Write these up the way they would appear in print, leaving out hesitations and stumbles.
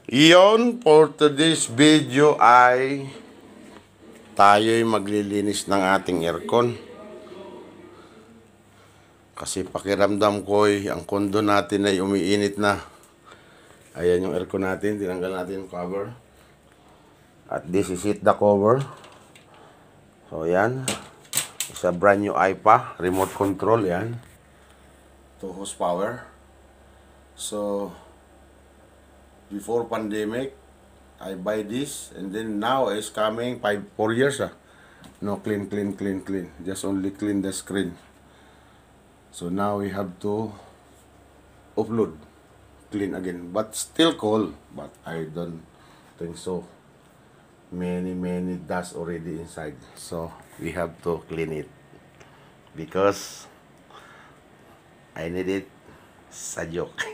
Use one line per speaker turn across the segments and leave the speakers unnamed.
Iyon, for today's video ay tayo'y maglilinis ng ating aircon. Kasi pakiramdam ko'y ang kondo natin ay umiinit na. Ayan yung aircon natin, tinanggal natin yung cover. At this is it, the cover. So yan, isa brand new IPA, remote control yan. 2 horsepower. So before pandemic, I buy this, and then now it's coming 4 years. No, clean. Just only clean the screen. So now we have to upload, clean again. But still cold, but I don't think so. Many dust already inside. So we have to clean it because I need it sa joke.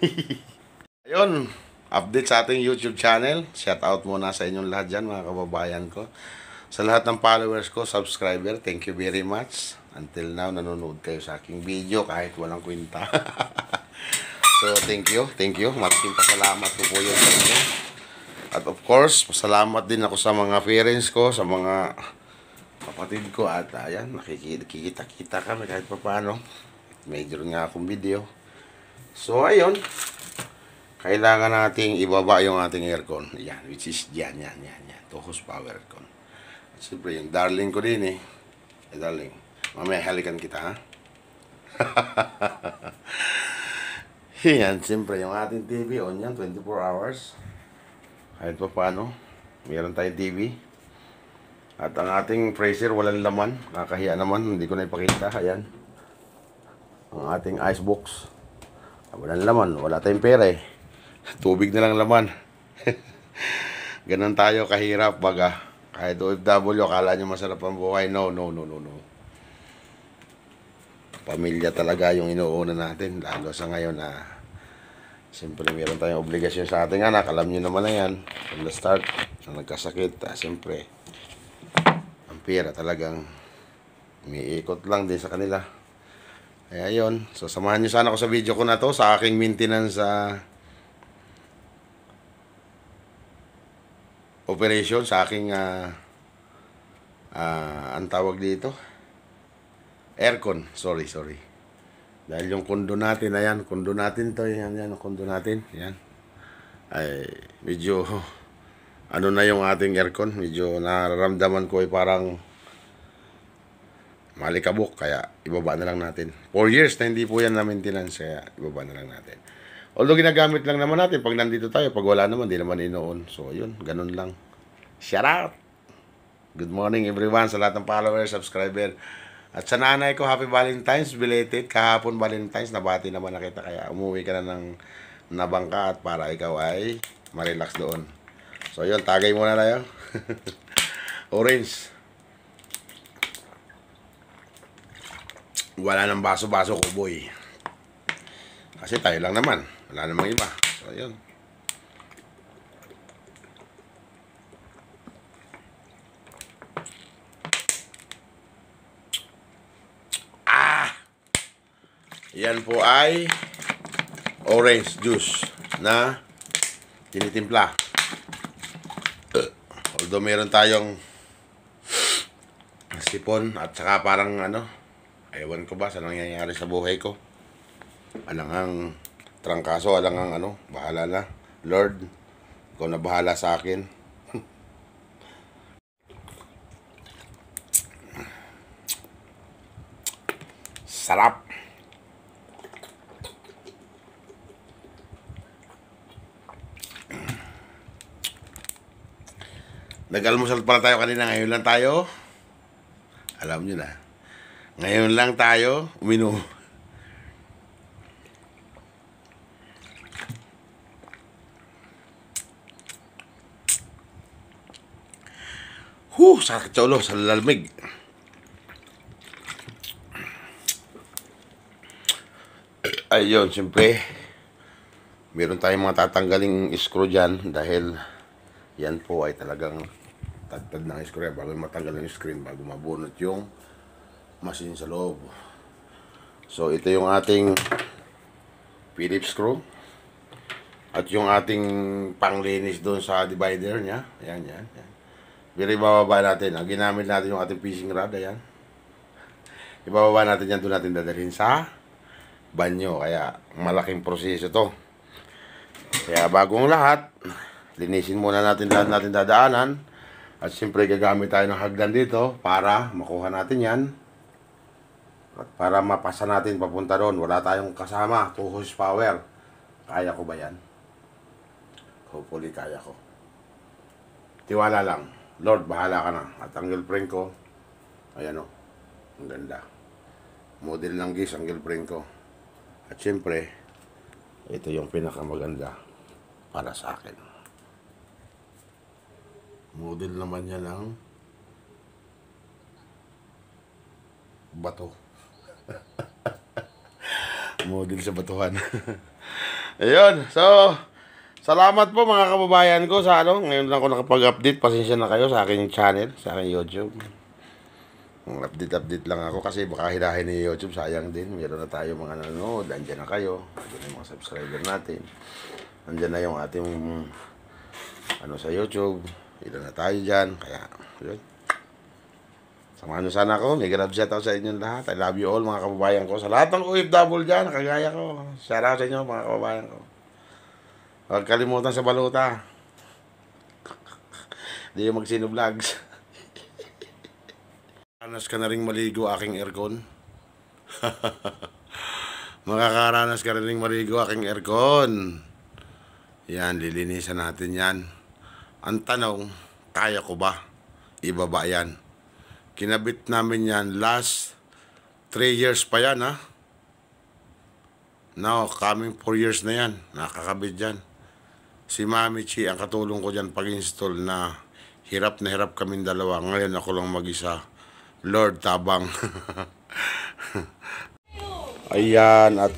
Ayun. Update sa ating YouTube channel. Shout out muna sa inyong lahat dyan, mga kababayan ko. Sa lahat ng followers ko, subscriber, thank you very much. Until now, nanonood kayo sa aking video kahit walang kwenta. So, thank you. Malaking pasalamat ko po yun sa inyo. At of course, pasalamat din ako sa mga parents ko, sa mga kapatid ko. At ayan, nakikita kami kahit pa paano. Major nga akong video. So, ayun. Kailangan nating ibaba yung ating aircon. Yan, which is yan. 2 horsepower aircon. Siyempre, yung darling ko din eh. Darling, mamaya halikan kita, ha? Yan, siyempre, yung ating TV on yan, 24 hours. Kahit pa paano, mayroon tayong TV. At ang ating freezer, walang laman. Kakahiya naman, hindi ko na ipakita. Ayan. Ang ating icebox. Walang laman, wala tayong pera eh. Tubig na lang laman. Ganun tayo kahirap baga. Kahit OFW, akala nyo masarap ang buhay. No. Pamilya talaga yung inuuna natin. Lalo sa ngayon na siyempre meron tayong obligasyon sa ating anak. Alam nyo naman na yan. From the start, na nagkasakit. Siyempre, ang pera talagang umiikot lang din sa kanila. Kaya yun. So, samahan nyo sana ako sa video ko na to sa aking maintenance operation, sa aking ang tawag dito, aircon. Sorry. Dahil yung kondo natin, ayan, kondo natin to, yan, kondo natin, yan. Ay, medyo, ano na yung ating aircon, medyo nararamdaman ko ay parang malikabok, kaya ibaba na lang natin. 4 years na hindi po yan na maintenance, kaya ibaba na lang natin. Although ginagamit lang naman natin pag nandito tayo, pag wala naman, di naman inoon. So, yun, ganun lang. Shout out! Good morning everyone sa lahat ng followers, subscriber. At sa nanay ko, happy Valentine's, belated. Kahapon Valentine's, nabati naman na kita, kaya umuwi ka na ng nabangka at para ikaw ay marelax doon. So, yun, tagay muna tayo. Orange. Wala nang baso-baso ko, boy. Kasi tayo lang naman. Wala namang iba. So, yun. Yan po ay orange juice na tinitimpla. Although meron tayong sipon at saka parang ewan ko ba sa nangyayari sa buhay ko. Alangang trangkaso, alangang bahala na. Lord, ikaw na bahala sa akin. Sarap. Nag-almusal pala tayo kanina, ngayon lang tayo. Alam nyo na. Ngayon lang tayo uminom. Sakit sa ulo, sa lalamig. Ayun, siyempre, meron tayong mga tatanggaling screw dyan dahil yan po ay talagang tagtad ng screw bago matanggal yung screen, bago mabunot yung machine sa loob. So, ito yung ating Phillips screw. At yung ating panglinis doon sa divider niya. Ayan, yan. Pero ibababa natin. Ang ginamit natin yung ating fishing rod. Ayan. Ibababa natin yan. Doon natin dadalhin sa banyo. Kaya malaking proseso to. Kaya bagong lahat, linisin muna natin lahat natin dadaanan. At siyempre gagamit tayo ng hagdan dito para makuha natin yan. At para mapasa natin papunta doon. Wala tayong kasama. 2 horsepower. Kaya ko ba yan? Hopefully kaya ko. Tiwala lang. Lord, bahala ka na. At ang girlfriend ko, ayan o. Ang ganda. Model ng gis ang girlfriend ko. At siyempre, ito yung pinakamaganda para sa akin. Model naman niya ng bato. Model sa batuhan. Ayun, so salamat po mga kababayan ko sa ngayon lang ako nakapag-update. Pasensya na kayo sa aking channel, sa aking YouTube. Update lang ako kasi baka hilahin ni YouTube, sayang din. Meron na tayo mga nanonood, andyan na kayo. Andyan na yung mga subscriber natin. Andyan na yung ating sa YouTube. Ilan na tayo dyan. Kaya, yun. Samahan nyo sana ako. May grab shout out sa inyo lahat. I love you all mga kababayan ko. Sa lahat ng OFW dyan, kagaya ko. Shout out sa inyo mga kababayan ko. Huwag kalimutan sa baluta. Hindi yung magsino vlogs. Makakaranas ka na rin maligo aking aircon. Makakaranas ka rin maligo aking aircon. Yan, lilinisan natin yan. Ang tanong, kaya ko ba? Ibaba yan. Kinabit namin yan last 3 years pa yan, ha? Now, coming 4 years na yan. Nakakabit yan. Si Mami Chi ang katulong ko dyan pag-install na hirap kaming dalawa. Ngayon ako lang mag-isa. Lord, tabang. Ayan, at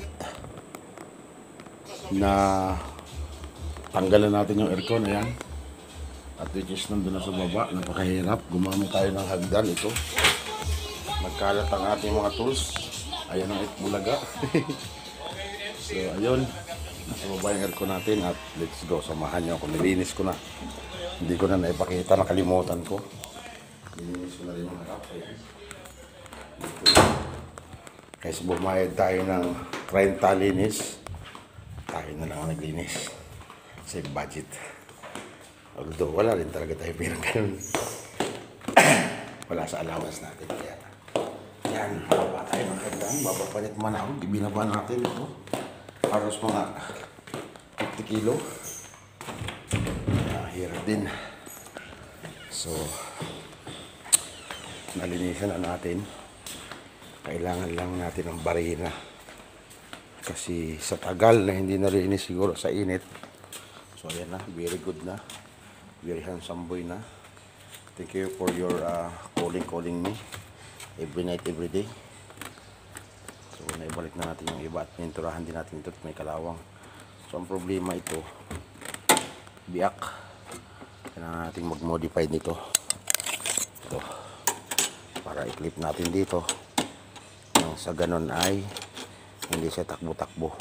na tanggalan natin yung aircon. Ayan. At which is nandun na sa baba. Napakahirap. Gumamit tayo ng hagdan ito. Nagkalat ang ating mga tools. Ayan ang itbulaga. So, ayun. Nasa baba yung aircon natin at let's go. Samahan nyo ako. Nilinis ko na. Hindi ko na naipakita. Nakalimutan ko. Nilinis ko na rin yung harap. Ayan. Kasi bumayad tayo ng 30 linis. Tayo na lang ang naglinis. Save budget. Although wala rin talaga tayo pero ganun. Wala sa allowance natin. Kaya yan. Baba tayo ng hagdan. Babapalit man ako. Ibinaba natin ito. Halos mga 50 kilo. Hirap din. So, nalinisan na natin. Kailangan lang natin ng barina. Kasi sa tagal na hindi nalinis siguro sa init. So, ayan na. Very good na. Very handsome boy na. Thank you for your calling me. Every night, every day. So, naibalik na natin yung iba at pinturahan din natin ito at may kalawang. So, ang problema ito, biak. Kailangan natin mag-modify nito. Ito. Para i-clip natin dito. Nang sa ganun ay hindi siya takbo-takbo.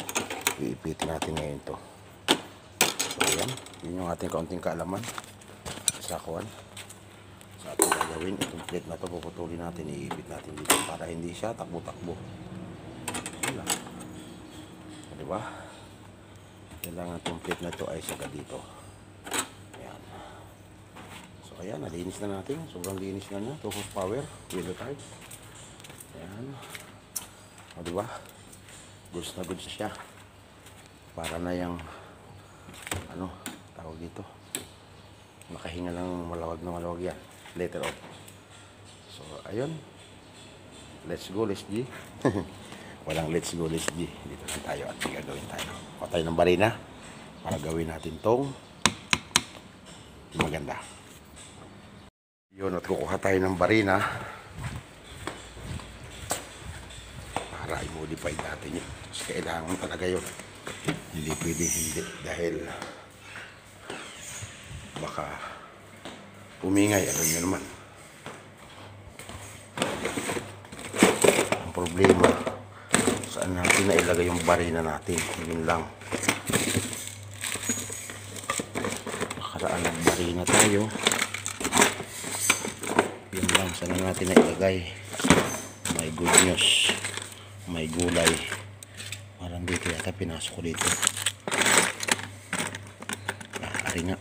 Iipitin natin ngayon ito. So, ayan. Yun yung ating kaunting kaalaman. Sa kuwan. Sa ating gagawin, itong plate na ito, puputulin natin, iipit natin dito para hindi siya takbo-takbo. Wala. Diba? Kailangan itong plate na ito ay saga dito. Ayan. So, ayan, nalinis na natin. Sobrang linis na niya. 2 horsepower. Wheel type. Ayan. O, diba? Goods na goods siya. Para na yung tawag dito. Nakahinga lang malawag na malawag yan. Later on. So, ayun. Let's go, let's G. Walang let's go, let's G. Dito na tayo at gagawin tayo. Kuha tayo ng barina para gawin natin tong maganda. Yun, at kukuha tayo ng barina para i-modify natin yun. Kasi kailangan talaga yun. Hindi pwede hindi dahil baka umingay, alam nyo naman. Ang problema, saan natin nailagay yung barina natin? Yun lang. nakaraan nagbari na tayo. Yun lang, sana natin na ilagay. May good news, may gulay. Parang dito yata pinasok ko dito. Ari nga,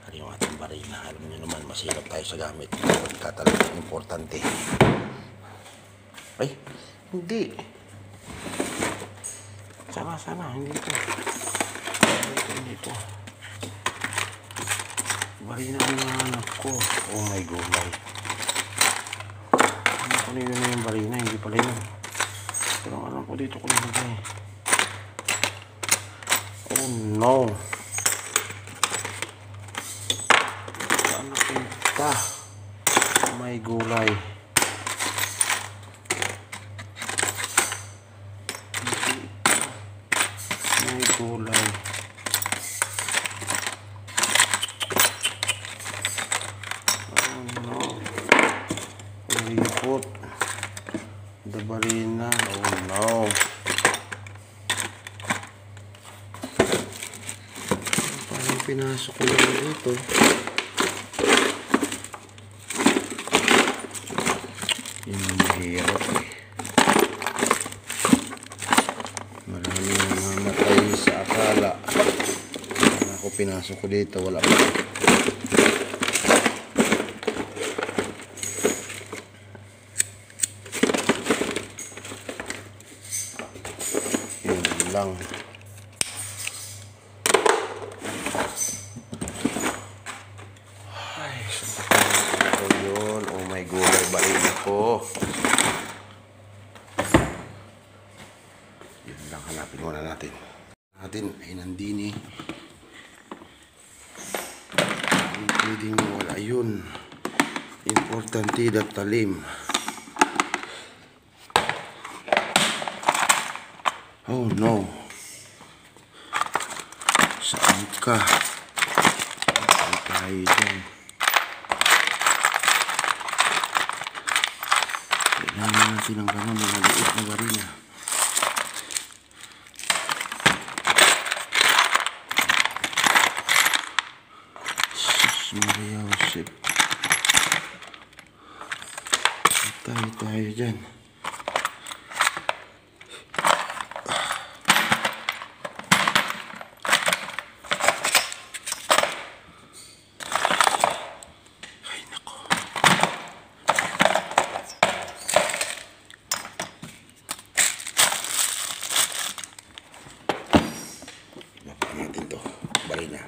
ari yung ating barina. Alam nyo naman, masilap tayo sa gamit pagka talagang importante. Ay, hindi. Sana, hindi ito. Hindi ito. Barina ang anak ko. Oh my gulay. Ano yun na yung barina? Hindi pala yun. Pero alam ko dito ko nilagay. Oh no. Saan napunta? Oh my gulay. May gulay. Oh no. Lipot. The barina. Oh no. Parang pinasok ko lang dito. Yun ang mahirap eh. Marami namamatay sa akala. Kaya ako pinasok ko dito. Wala pa. Yun lang. Ay, saan ko yun? Oh my gulay, barina ko. Yun lang, hanapin muna natin. Ay nandini. Hindi pwedeng wala yun. Importante dat talim. Oh no. Saan ka? Saan tayo dyan? Kailangan natin ng gano'n na maliit na barina. Sus Maria Josep. Tayo dyan. Ay nako. Dapat natin to. Barina.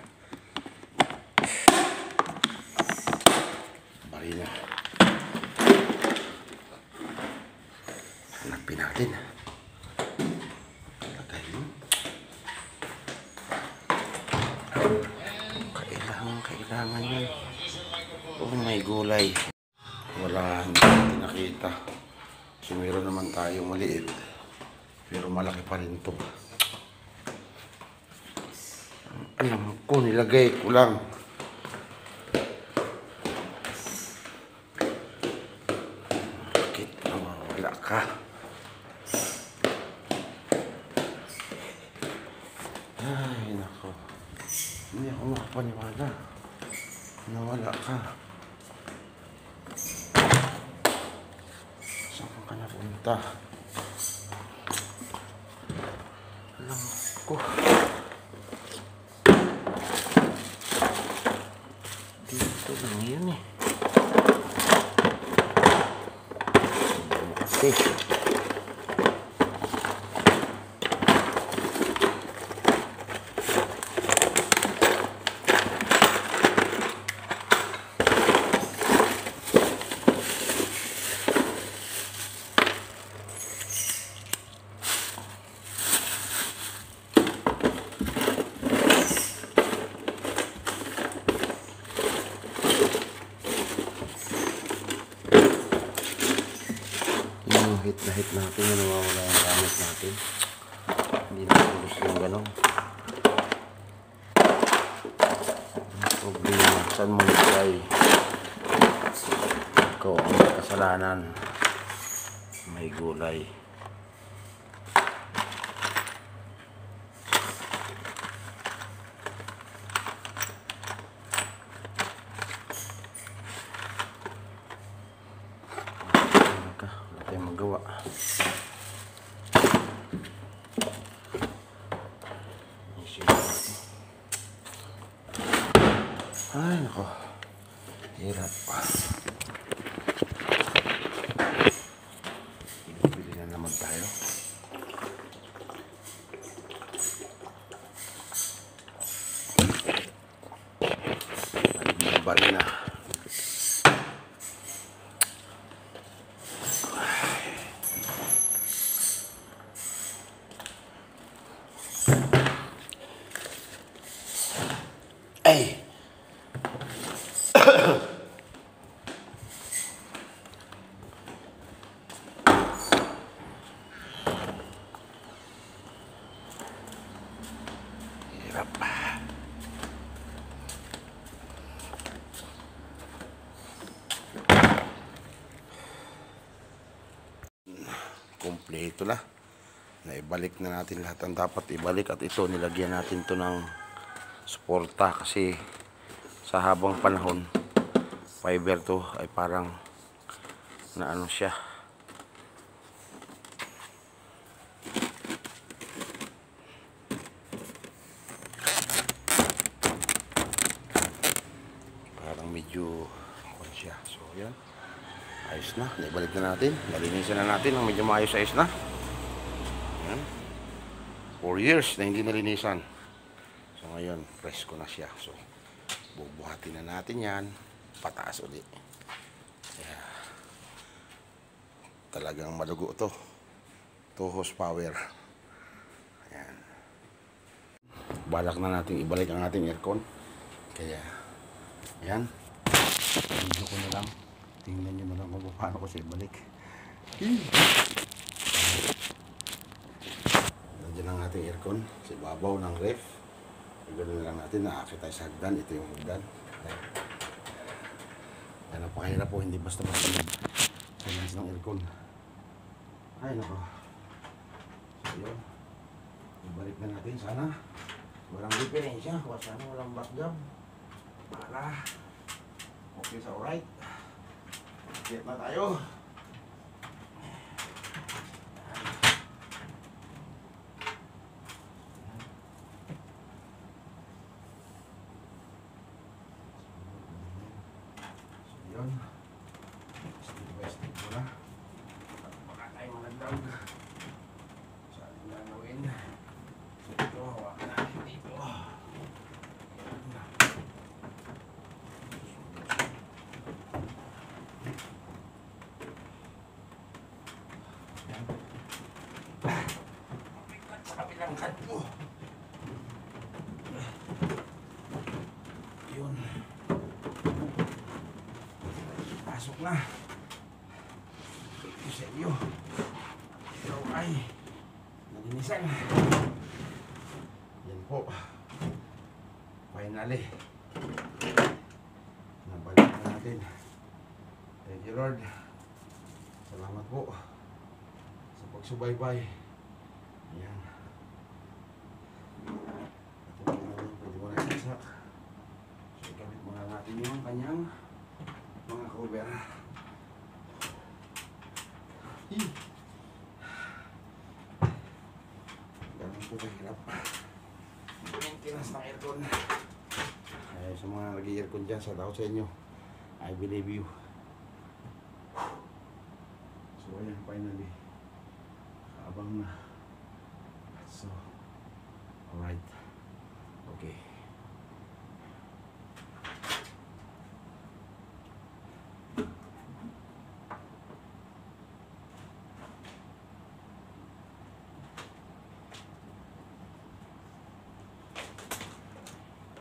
Hanapin natin. Lagay mo. Kailangan yan. Oh my gulay. Wala, hindi natin nakita. So meron naman tayo maliit. Pero malaki pa rin to. Alam ko, nilagay ko lang. Bakit nawawala ka? Ay, nako. Hindi ako makapaniwala. Nawala ka. Saan ka napunta? Alam ko. Dito lang yun eh. Okay. Hit na hit natin yung nawawala yung gamit natin. Hindi natin gusto yung gano'n. Ang problema, saan mo nilagay? Ikaw ang may kasalanan. May gulay. Ay, nako. Hirap. Bili na naman tayo. Bali na. Ay! Hirap. Kompleto na. Naibalik na natin lahat ang dapat ibalik at ito nilagyan natin to ng suporta kasi sa habang panahon fiber to ay parang na ano siya, parang medyo ano siya. So yan, ayos na, naibalik na natin, nalinisan na natin ng medyo maayos, ayos na. Yan. 4 years na hindi nalinisan. So ngayon, presko na siya. So bubuhatin na natin yan, pataas ulit. Kaya talagang malugo to. 2 horsepower. Ayan. Balak na natin ibalik ang ating aircon. Kaya yan, video ko na lang, tingnan nyo na lang kung paano ko siya ibalik. Nandiyan ang ating aircon sa ibabaw ng ref. Ganoon lang natin, naakit tayo sa hagdan. Ito yung hagdan. Yan, napakahirap po, hindi basta-basta mag-finance ng aircon. Ay nako. So yun, ibalik na natin sana. Walang diferensya, sana walang backjab. Para okay sa alright. Get na tayo. Yun, step by step muna at baka tayo managdag sa ating gagawin. So ito, hawakan natin dito. Sa kabilang kanto. Yun, pasok na. Ito sa iyo. Ito ay nalinisan. Yan po. Finally. Nabalik na natin. Thank you Lord. Salamat po sa pagsubaybay. Yan. Ito po natin. Pwede mo na isasak. So ikamit muna natin yung kanyang mga cover. Ganun po kahirap maintenance ng aircon. Ay, sa mga nag-aircon dyan, sa tao sa inyo, I believe you. So ayan, finally kaabang na. So alright, okay.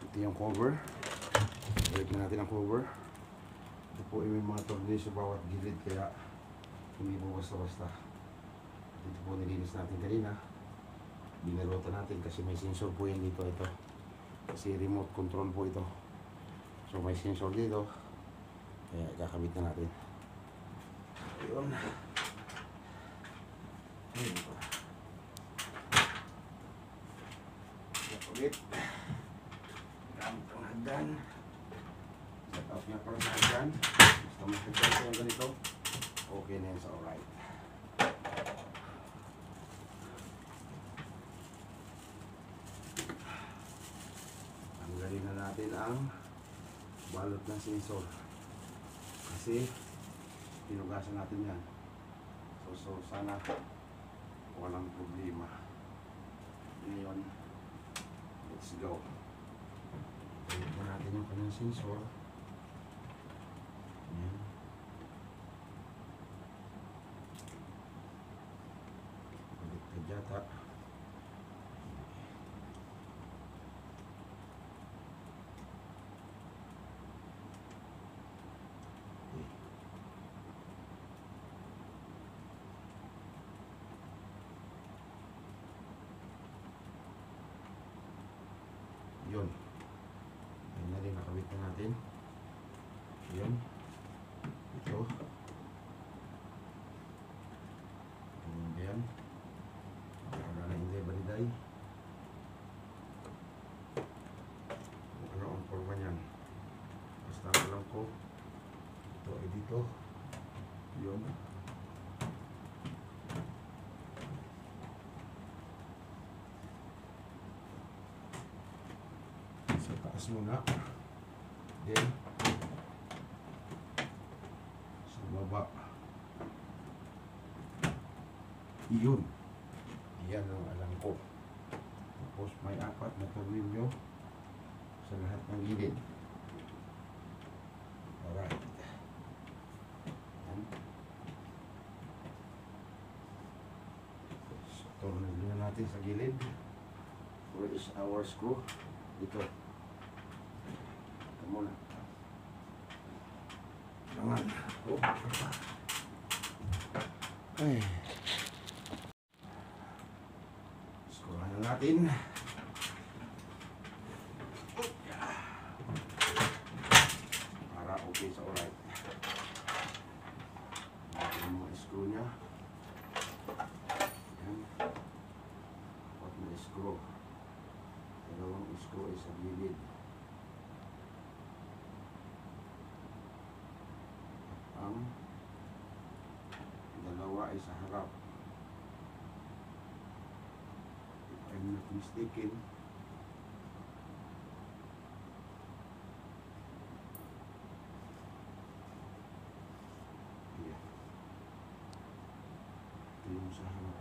Ito yung cover. Balik na natin ang cover. Ito po yung mga tornilyo sa bawat gilid, kaya hindi po basta-basta. Dito po nilinis natin kanina. Binalota natin kasi may sensor po yan dito. Ito kasi remote control po ito. So may sensor dito, kaya kakabit na natin. Ayun. Ayun po. Kakabit. Gamit ang hagdan. Set up niya para sa hagdan. Basta mahagdan ko yung ganito, okay na yan sa alright. natin ang balot ng sensor. Kasi pinugasan natin yan. So sana walang problema. Ngayon, let's go. Balik na natin yung kanyang sensor. Yan. Balik ka data. Yun. Yan na rin, nakabit na natin. Yun. Ito. Ganyan ba yan? Wala na hindi baliday. Kung ano ang forma niyan. Basta alam ko. Ito ay dito. Yun. Taas muna, then sa baba, iyon, yan ang alam ko. Tapos may 4 na tornilyo sa lahat ng gilid. Alright, yan. So, tornilyo natin sa gilid. Where is our screw? Dito muna. Jangan. Oh. Ay. Skurahan na natin. Para okay sa alright. Natin yung mga screw niya. Yan. At may screw. Dalawang screw ay sa gilid. Ang dalawa ay sa harap. If I'm not mistaken, yeah. Ito yung sa harap.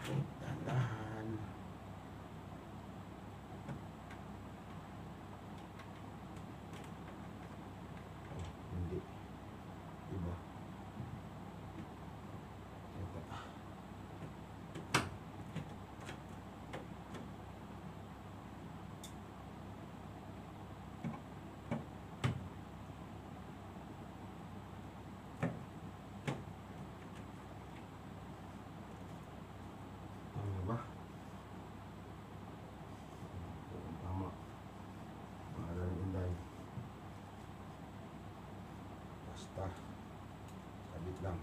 Dahan-dahan. Hindi. Diba? Ito. Ba? Tama. Mahal ng inday. Basta sabit lang.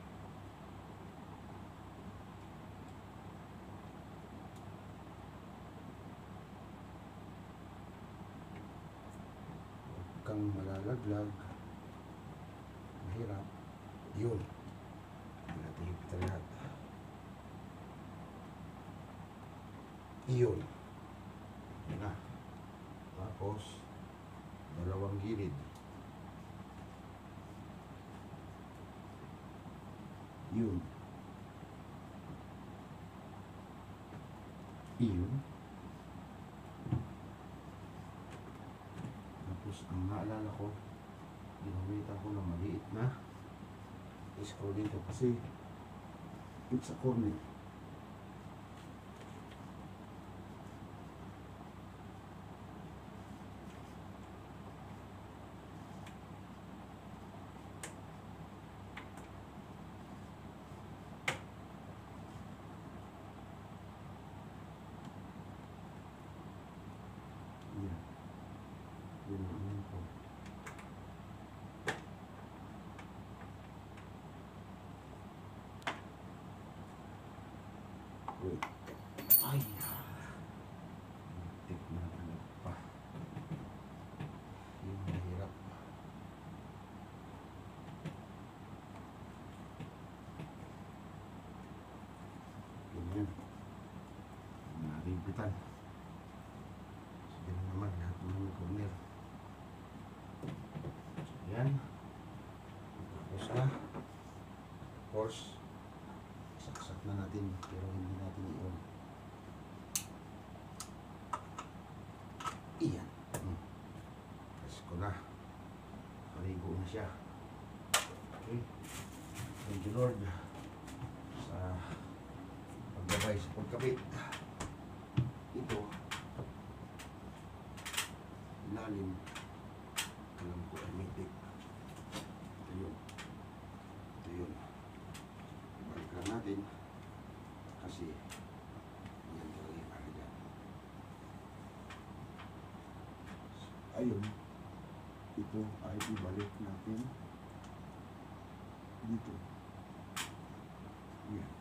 Huwag kang malalaglag. Mahirap. Yun. Hindi natin hipitan lahat. Iyon. Yan na. Tapos, dalawang gilid. Yun. Iyon. Tapos, ang naalala ko, ginamitan ko ng maliit na screw dito kasi it's a corner. Yun ang ko. Wait. Ay! Tik na ano pa. Yung mahirap. kalimutan. Sige na naman, lahat ng corner. Yan. Tapos na. Of course, saksak na natin, pero hindi natin i-on. Iyan. Press ko na. Paligo na siya. Okay. Thank you Lord sa pagbabay sa pagkabit. Ito ilalim, alam ko hermetic. Ito yun. Ito yun. Ibalikan natin kasi yan talaga yung para dyan. Ayun, ito ay ibalik natin dito. Yan.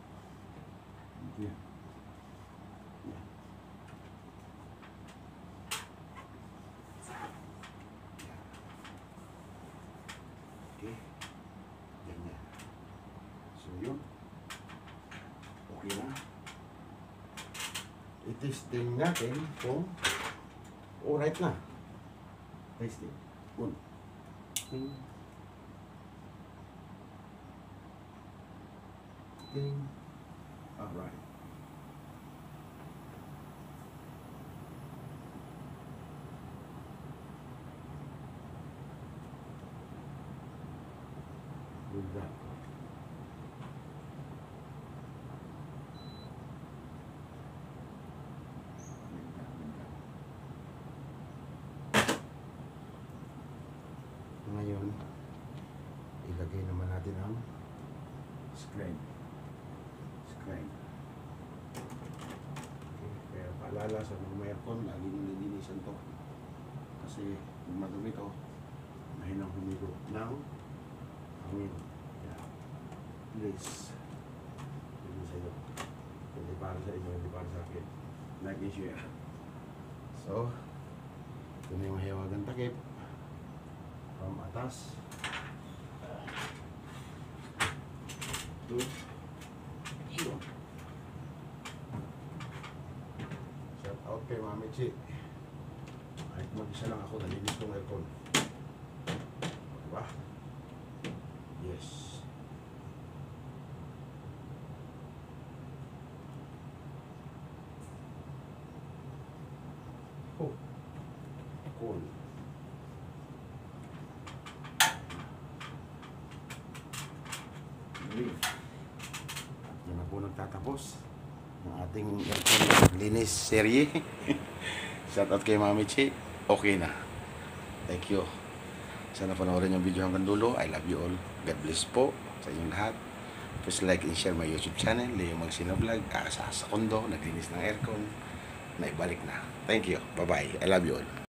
Ito yan. Yan. Yan. Okay. Ganyan. So yun. Okay na. I-testing natin kung alright na. Testing. Good. Ting. Ting. Alright. Good job. Ngayon, ilagay naman natin ang screen. Okay, kaya paalala sa mga may aircon, lagi nyo nilinisan to. Kasi kung madumi to, mahinang humigo ng hangin. Yeah. Please, hindi sa inyo. Hindi para sa inyo, hindi para sa akin. Like and share. So, ito na yung mahiwagang takip. From atas. To yun. Shout out kay Mami Chi. Kahit mag-isa lang ako, nalinis kong aircon. Diba? Yes. Oh. Cool. Yan na po nagtatapos ng ating aircon linis serye. Shout out kay Mami Chi. Okay na. Thank you. Sana panoorin yung video hanggang dulo. I love you all. God bless po sa inyong lahat. Please like and share my YouTube channel, Leo Magsino Vlog. Sa kondo, naglinis ng aircon. Naibalik na. Thank you. Bye-bye. I love you all.